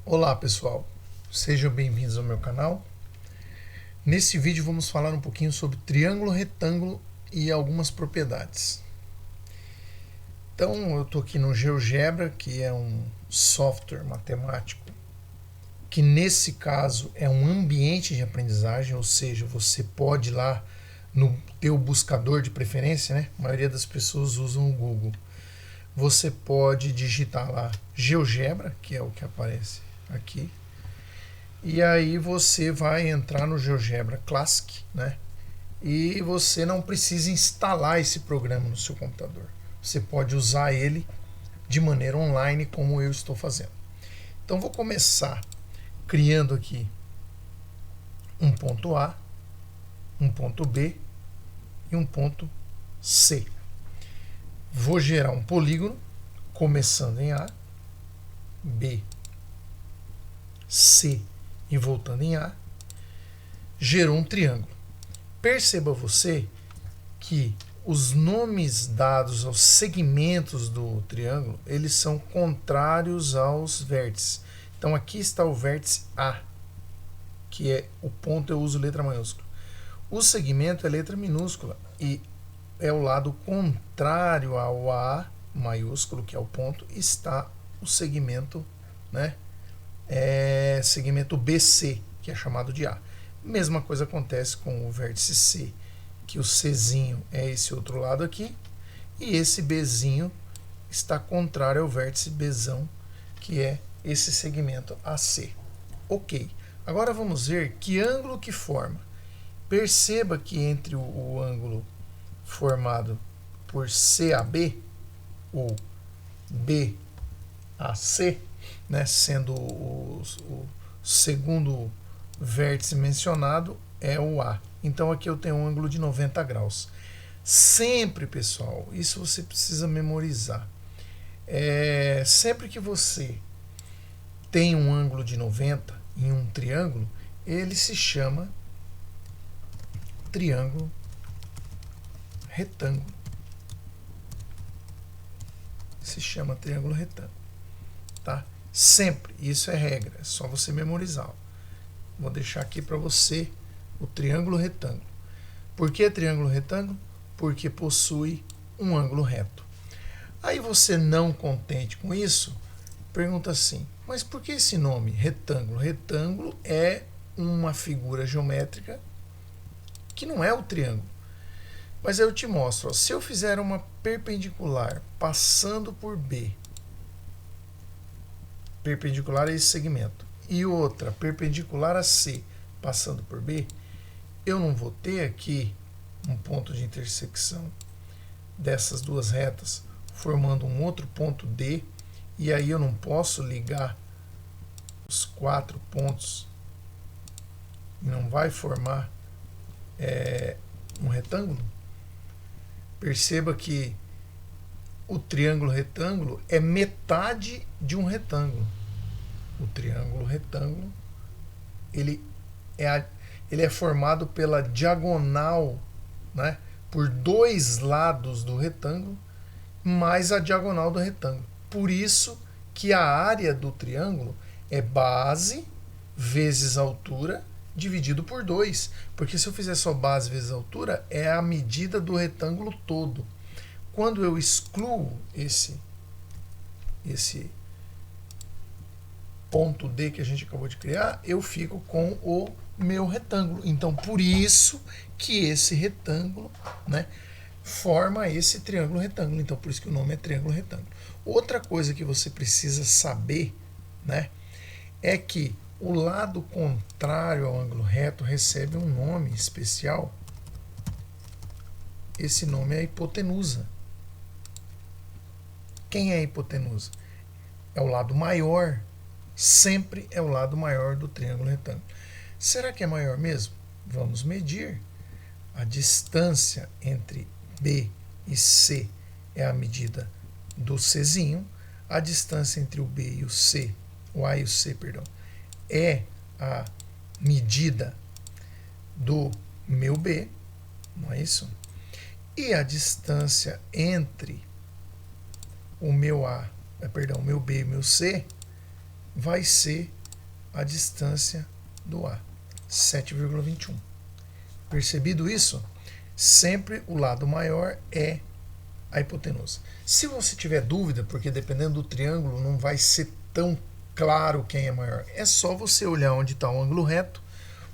Olá pessoal, sejam bem-vindos ao meu canal. Nesse vídeo vamos falar um pouquinho sobre triângulo retângulo e algumas propriedades. Então eu estou aqui no GeoGebra, que é um software matemático, que nesse caso é um ambiente de aprendizagem, ou seja, você pode ir lá no teu buscador de preferência, né? A maioria das pessoas usam o Google. Você pode digitar lá GeoGebra, que é o que aparece aqui. E aí você vai entrar no GeoGebra Classic, né? E você não precisa instalar esse programa no seu computador. Você pode usar ele de maneira online, como eu estou fazendo. Então vou começar criando aqui um ponto A, um ponto B e um ponto C. Vou gerar um polígono começando em A, B, C e voltando em A, gerou um triângulo. Perceba você que os nomes dados aos segmentos do triângulo, eles são contrários aos vértices. Então aqui está o vértice A, que é o ponto, eu uso letra maiúscula. O segmento é letra minúscula e é o lado contrário ao A maiúsculo, que é o ponto, está o segmento, né? Segmento BC, que é chamado de A. Mesma coisa acontece com o vértice C, que o Czinho é esse outro lado aqui, e esse Bzinho está contrário ao vértice Bzão, que é esse segmento AC. Ok. Agora vamos ver que ângulo que forma. Perceba que entre o ângulo formado por CAB ou BAC, né, sendo o segundo vértice mencionado é o A. Então aqui eu tenho um ângulo de 90 graus. Sempre, pessoal, isso você precisa memorizar. Sempre que você tem um ângulo de 90 em um triângulo, ele se chama triângulo retângulo. Se chama triângulo retângulo. Tá? Sempre, isso é regra, é só você memorizar. Vou deixar aqui para você o triângulo retângulo. Por que triângulo retângulo? Porque possui um ângulo reto. Aí você, não contente com isso, pergunta assim, mas por que esse nome retângulo? Retângulo é uma figura geométrica que não é o triângulo. Mas aí eu te mostro, ó, se eu fizer uma perpendicular passando por B, perpendicular a esse segmento, e outra perpendicular a C, passando por B, eu não vou ter aqui um ponto de intersecção dessas duas retas, formando um outro ponto D, e aí eu não posso ligar os quatro pontos, e não vai formar um retângulo? Perceba que o triângulo retângulo é metade de um retângulo. O triângulo retângulo ele é formado pela diagonal, né, por dois lados do retângulo mais a diagonal do retângulo. Por isso que a área do triângulo é base vezes altura dividido por 2, porque se eu fizer só base vezes altura é a medida do retângulo todo. Quando eu excluo esse ponto D que a gente acabou de criar, eu fico com o meu retângulo. Então, por isso que esse retângulo, né, forma esse triângulo retângulo. Então, por isso que o nome é triângulo retângulo. Outra coisa que você precisa saber, né, é que o lado contrário ao ângulo reto recebe um nome especial. Esse nome é a hipotenusa. Quem é a hipotenusa? É o lado maior. Sempre é o lado maior do triângulo retângulo. Será que é maior mesmo? Vamos medir. A distância entre B e C é a medida do Czinho. A distância entre o B e o C, o A e o C, perdão, é a medida do meu B, não é isso? E a distância entre o meu A, o meu B e o meu C vai ser a distância do A, 7,21. Percebido isso? Sempre o lado maior é a hipotenusa. Se você tiver dúvida, porque dependendo do triângulo não vai ser tão claro quem é maior, é só você olhar onde está o ângulo reto,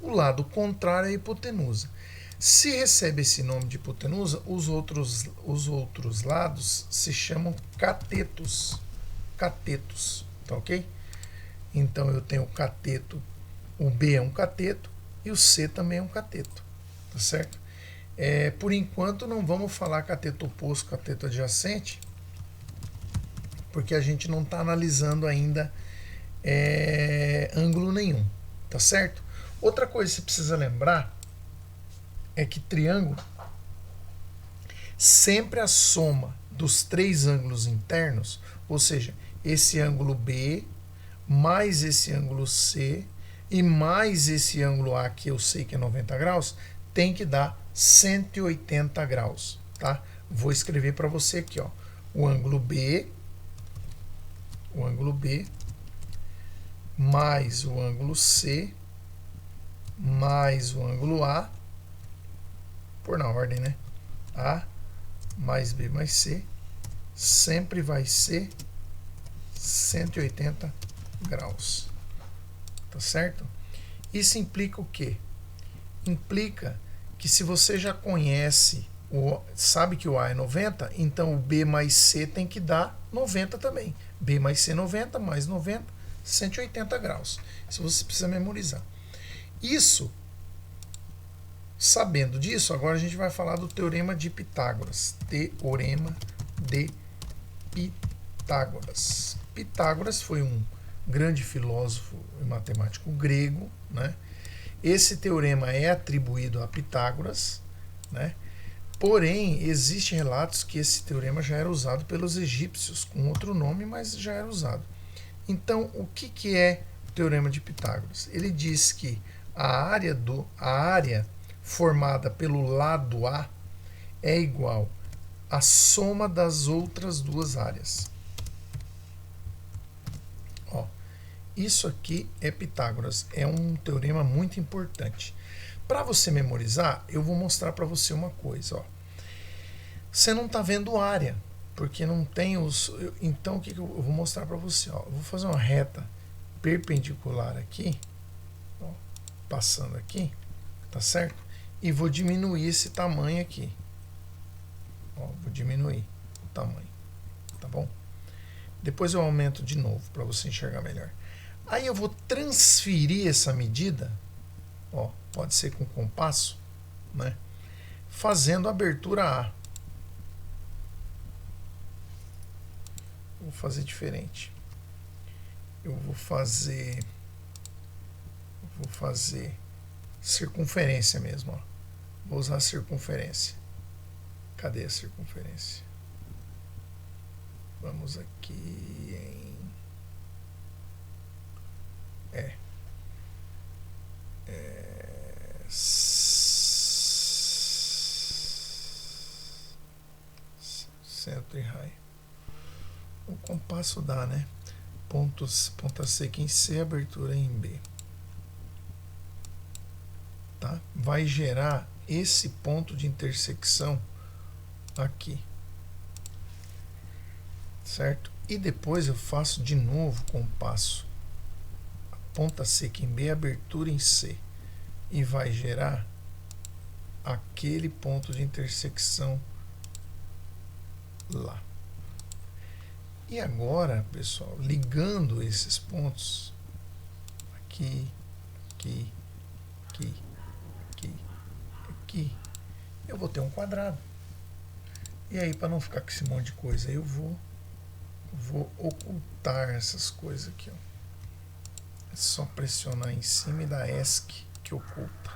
o lado contrário é a hipotenusa. Se recebe esse nome de hipotenusa, os outros lados se chamam catetos. Catetos, tá ok? Então eu tenho o cateto, o B é um cateto e o C também é um cateto, tá certo? Por enquanto não vamos falar cateto oposto, cateto adjacente, porque a gente não está analisando ainda ângulo nenhum, tá certo? Outra coisa que você precisa lembrar é que triângulo, sempre a soma dos três ângulos internos, ou seja, esse ângulo B, mais esse ângulo C e mais esse ângulo A, que eu sei que é 90 graus, tem que dar 180 graus, tá? Vou escrever para você aqui, ó, o ângulo B mais o ângulo C mais o ângulo A, por na ordem, né? A mais B mais C sempre vai ser 180 graus, tá certo? Isso implica o quê? Implica que se você já conhece, sabe que o A é 90, então o B mais C tem que dar 90 também. B mais C 90, mais 90, 180 graus. Isso você precisa memorizar. Isso, sabendo disso, agora a gente vai falar do Teorema de Pitágoras. Teorema de Pitágoras. Pitágoras foi um grande filósofo e matemático grego, né? Esse teorema é atribuído a Pitágoras, né? Porém, existem relatos que esse teorema já era usado pelos egípcios, com outro nome, mas já era usado. Então, o que é o Teorema de Pitágoras? Ele diz que a área formada pelo lado A é igual à soma das outras duas áreas. Ó, isso aqui é Pitágoras, é um teorema muito importante. Para você memorizar, eu vou mostrar para você uma coisa. Ó. Você não está vendo área, porque não tem os... Então, o que eu vou mostrar para você? Ó. Eu vou fazer uma reta perpendicular aqui, ó, passando aqui, tá certo? E vou diminuir esse tamanho aqui. Ó, vou diminuir o tamanho, tá bom? Depois eu aumento de novo para você enxergar melhor. Aí eu vou transferir essa medida, ó, pode ser com compasso, né? Fazendo a abertura A. Vou fazer diferente. Eu vou fazer circunferência mesmo, ó. Vou usar a circunferência. Cadê a circunferência? Vamos aqui em 100 e raio. O compasso dá, né? Ponta seca em C, abertura em B. Tá? Vai gerar esse ponto de intersecção aqui. Certo? E depois eu faço de novo compasso. Ponta seca em B, abertura em C. E vai gerar aquele ponto de intersecção lá. E agora, pessoal, ligando esses pontos aqui, aqui, aqui, aqui, aqui, eu vou ter um quadrado. E aí, para não ficar com esse monte de coisa, eu vou ocultar essas coisas aqui, ó. É só pressionar em cima e dar ESC que oculta.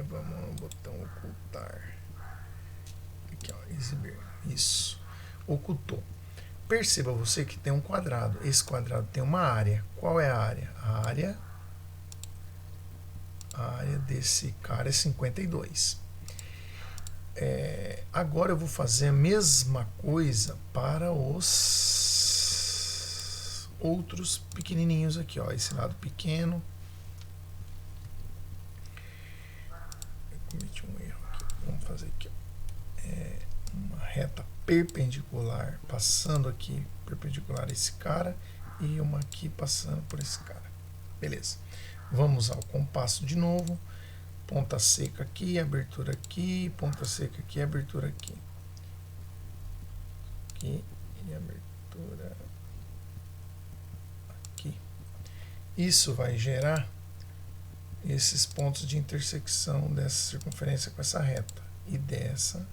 Vamos no botão ocultar. Aqui, ó, exibir. Isso. Ocultou. Perceba você que tem um quadrado. Esse quadrado tem uma área. Qual é a área? A área desse cara é 52. Agora eu vou fazer a mesma coisa para os outros pequenininhos aqui, ó, esse lado pequeno. Eu cometi um erro aqui. Vamos fazer aqui, ó. Uma reta perpendicular passando aqui, perpendicular a esse cara, e uma aqui passando por esse cara. Beleza. Vamos ao compasso de novo. Ponta seca aqui, abertura aqui, ponta seca aqui, abertura aqui. Aqui e abertura aqui. Isso vai gerar esses pontos de intersecção dessa circunferência com essa reta e dessa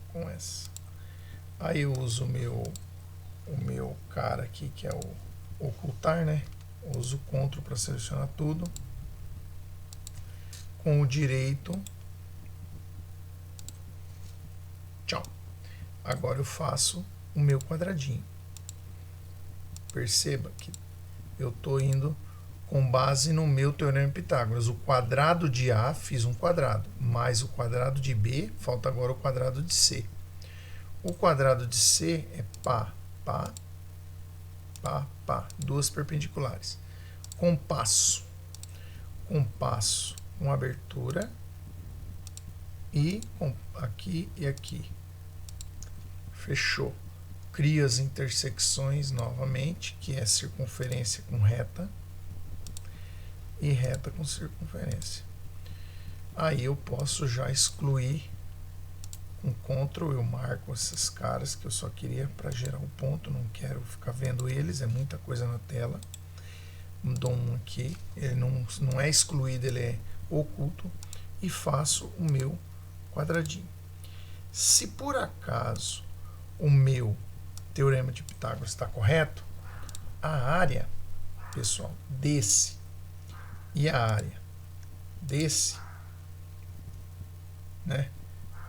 com essa. Aí eu uso o meu cara aqui, que é o ocultar, né? Eu uso o CTRL para selecionar tudo. Com o direito. Tchau. Agora eu faço o meu quadradinho. Perceba que eu estou indo com base no meu teorema de Pitágoras. O quadrado de A, fiz um quadrado, mais o quadrado de B, falta agora o quadrado de C. O quadrado de C é pá, pá, pá, pá, duas perpendiculares. Compasso. Compasso com abertura e aqui e aqui. Fechou. Crio as intersecções novamente, que é circunferência com reta e reta com circunferência. Aí eu posso já excluir com CTRL, eu marco esses caras que eu só queria para gerar o ponto, não quero ficar vendo eles, é muita coisa na tela. Dou um aqui, ele não é excluído, ele é oculto, e faço o meu quadradinho. Se por acaso o meu teorema de Pitágoras está correto, a área, pessoal, desse e a área desse, né,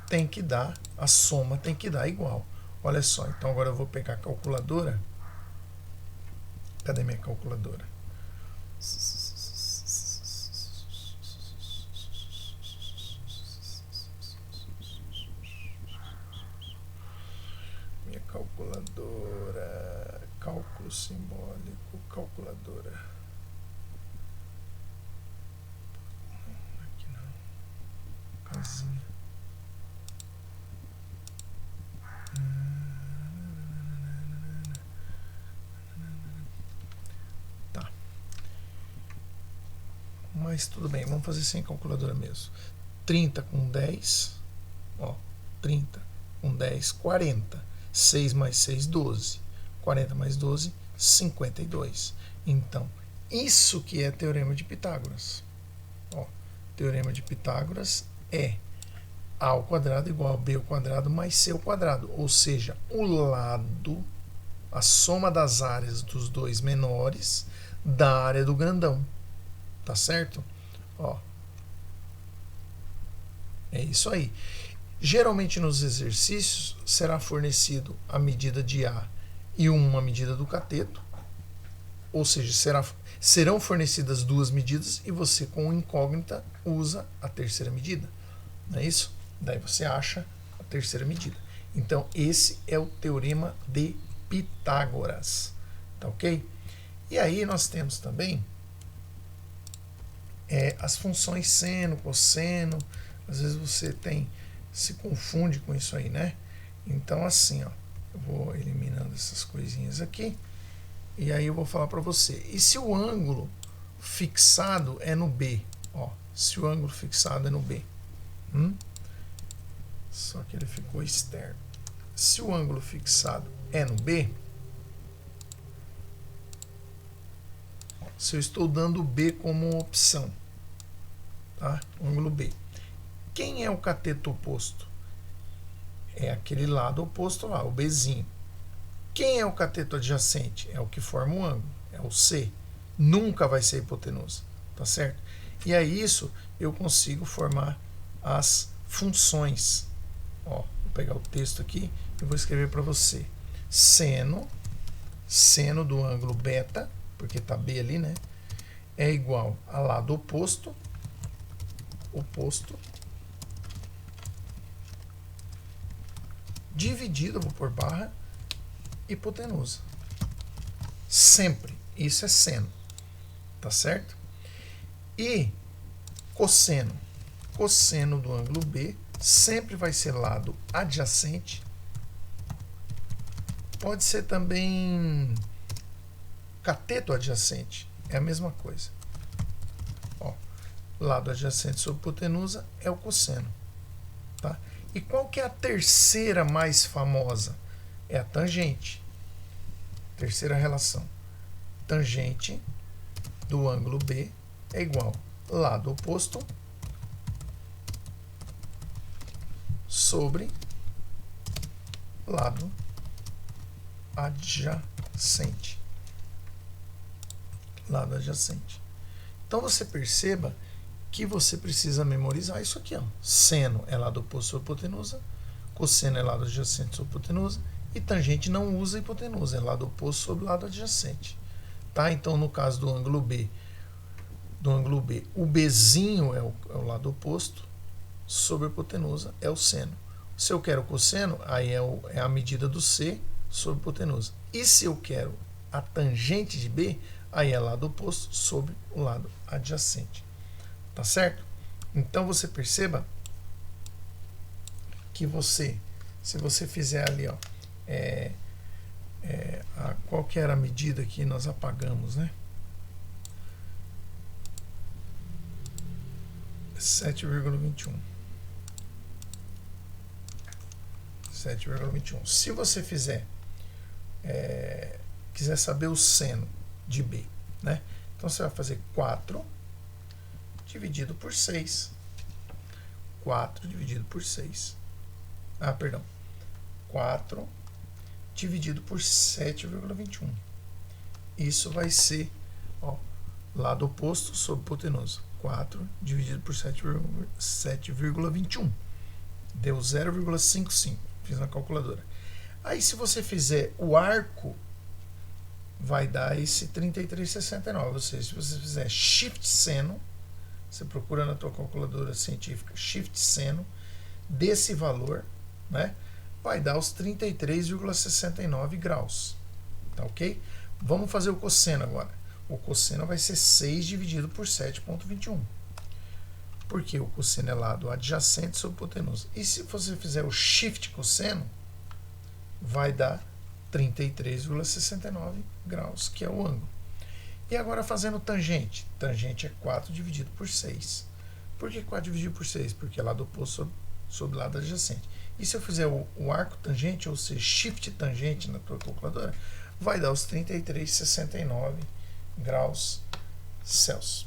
tem que dar, a soma tem que dar igual. Olha só, então agora eu vou pegar a calculadora. Cadê minha calculadora? Minha calculadora, cálculo simbólico, calculadora. Aqui não, casinha. Tá. Mas tudo bem, vamos fazer sem calculadora mesmo. 30 com 10, ó, 30 com 10, 40. 6 mais 6, 12. 40 mais 12, 52. Então, isso que é teorema de Pitágoras. Ó, teorema de Pitágoras é A ao quadrado igual a B ao quadrado mais C ao quadrado. Ou seja, o lado, a soma das áreas dos dois menores da área do grandão. Tá certo? Ó, é isso aí. Geralmente nos exercícios será fornecido a medida de A e uma medida do cateto, ou seja, serão fornecidas duas medidas e você com incógnita usa a terceira medida, não é isso? Daí você acha a terceira medida. Então esse é o teorema de Pitágoras, tá ok? E aí nós temos também as funções seno, cosseno. Às vezes você se confunde com isso aí, né? Então assim, ó, eu vou eliminando essas coisinhas aqui e aí eu vou falar para você. E se o ângulo fixado é no B, ó, se o ângulo fixado é no B, só que ele ficou externo. Se o ângulo fixado é no B, se eu estou dando B como opção, tá? Ângulo B. Quem é o cateto oposto? É aquele lado oposto lá, o Bzinho. Quem é o cateto adjacente? É o que forma o ângulo, é o C. Nunca vai ser hipotenusa, tá certo? E aí isso eu consigo formar as funções. Ó, vou pegar o texto aqui e vou escrever para você. Seno do ângulo beta, porque tá B ali, né? É igual a lado oposto, dividido, vou por barra, hipotenusa. sempre. Isso é seno, tá certo? E cosseno. Cosseno do ângulo B sempre vai ser lado adjacente. Pode ser também cateto adjacente, é a mesma coisa. Ó, lado adjacente sobre hipotenusa é o cosseno, tá? E qual que é a terceira mais famosa? É a tangente. Terceira relação. Tangente do ângulo B é igual lado oposto sobre lado adjacente. Lado adjacente. Então você perceba que você precisa memorizar isso aqui, ó. Seno é lado oposto sobre hipotenusa, cosseno é lado adjacente sobre hipotenusa, e tangente não usa hipotenusa, é lado oposto sobre lado adjacente. Tá? Então, no caso do ângulo B, o Bzinho é o lado oposto sobre a hipotenusa, é o seno. Se eu quero cosseno, aí é a medida do C sobre a hipotenusa. E se eu quero a tangente de B, aí é lado oposto sobre o lado adjacente. Tá certo? Então você perceba que se você fizer ali, ó, qual que era a medida que nós apagamos, né? 7,21. 7,21. Se você quiser saber o seno de B, né? Então você vai fazer 4 dividido por 6. 4 dividido por 6. 4 dividido por 7,21. Isso vai ser, ó, lado oposto sobre hipotenusa. 4 dividido por 7,21. Deu 0,55. Fiz na calculadora. Aí, se você fizer o arco, vai dar esse 33,69. Ou seja, se você fizer shift seno, você procura na tua calculadora científica shift seno desse valor, né? Vai dar os 33,69 graus. Tá ok? Vamos fazer o cosseno agora. O cosseno vai ser 6 dividido por 7,21. Porque o cosseno é lado adjacente sobre hipotenusa. E se você fizer o shift cosseno, vai dar 33,69 graus, que é o ângulo. E agora fazendo tangente. Tangente é 4 dividido por 6. Por que 4 dividido por 6? Porque é lado oposto sobre lado adjacente. E se eu fizer o arco tangente, ou seja, shift tangente na tua calculadora, vai dar os 33,69 graus Celsius.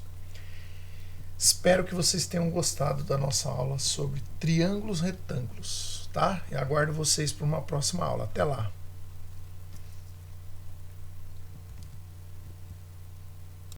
Espero que vocês tenham gostado da nossa aula sobre triângulos retângulos, tá? E aguardo vocês para uma próxima aula. Até lá!